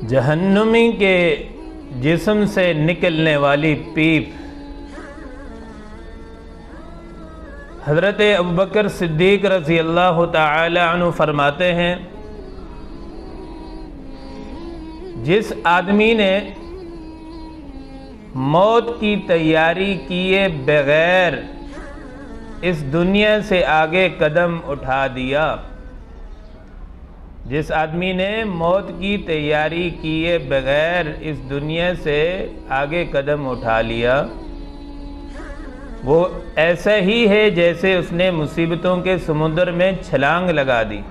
جہنمی کے جسم سے نکلنے والی پیپ۔ حضرت ابوبکر صدیق رضی اللہ تعالی عنہ فرماتے ہیں، جس آدمی نے موت کی تیاری کیے بغیر اس دنیا سے آگے قدم اٹھا دیا، جس آدمی نے موت کی تیاری کیے بغیر اس دنیا سے آگے قدم اٹھا لیا، وہ ایسا ہی ہے جیسے اس نے مصیبتوں کے سمندر میں چھلانگ لگا دی۔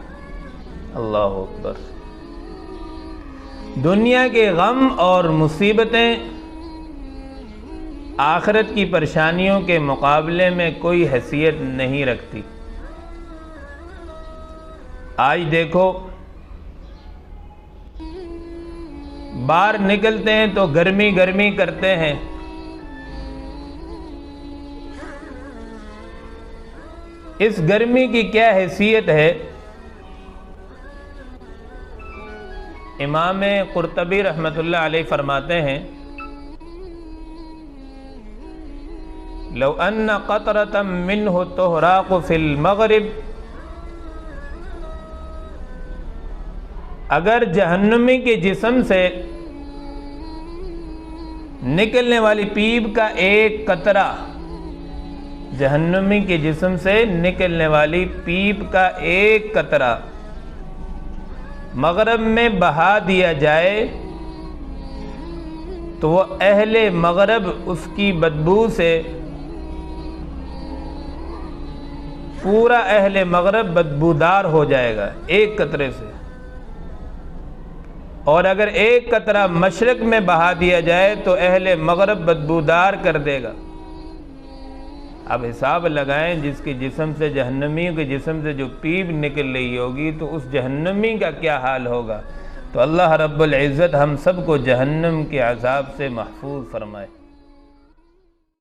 اللہ اکبر۔ دنیا کے غم اور مصیبتیں آخرت کی پریشانیوں کے مقابلے میں کوئی حیثیت نہیں رکھتی۔ آج دیکھو، باہر نکلتے ہیں تو گرمی گرمی کرتے ہیں، اس گرمی کی کیا حیثیت ہے؟ امام قرطبی رحمۃ اللہ علیہ فرماتے ہیں، لو ان قطرة منه تحراق في المغرب، اگر جہنمی کے جسم سے نکلنے والی پیپ کا ایک قطرہ، جہنمی کے جسم سے نکلنے والی پیپ کا ایک قطرہ مغرب میں بہا دیا جائے تو وہ اہل مغرب اس کی بدبو سے، پورا اہل مغرب بدبودار ہو جائے گا ایک قطرے سے، اور اگر ایک قطرہ مشرق میں بہا دیا جائے تو اہل مغرب بدبودار کر دے گا۔ اب حساب لگائیں، جس کے جسم سے، جہنمیوں کے جسم سے جو پیپ نکل رہی ہوگی تو اس جہنمی کا کیا حال ہوگا۔ تو اللہ رب العزت ہم سب کو جہنم کے عذاب سے محفوظ فرمائے۔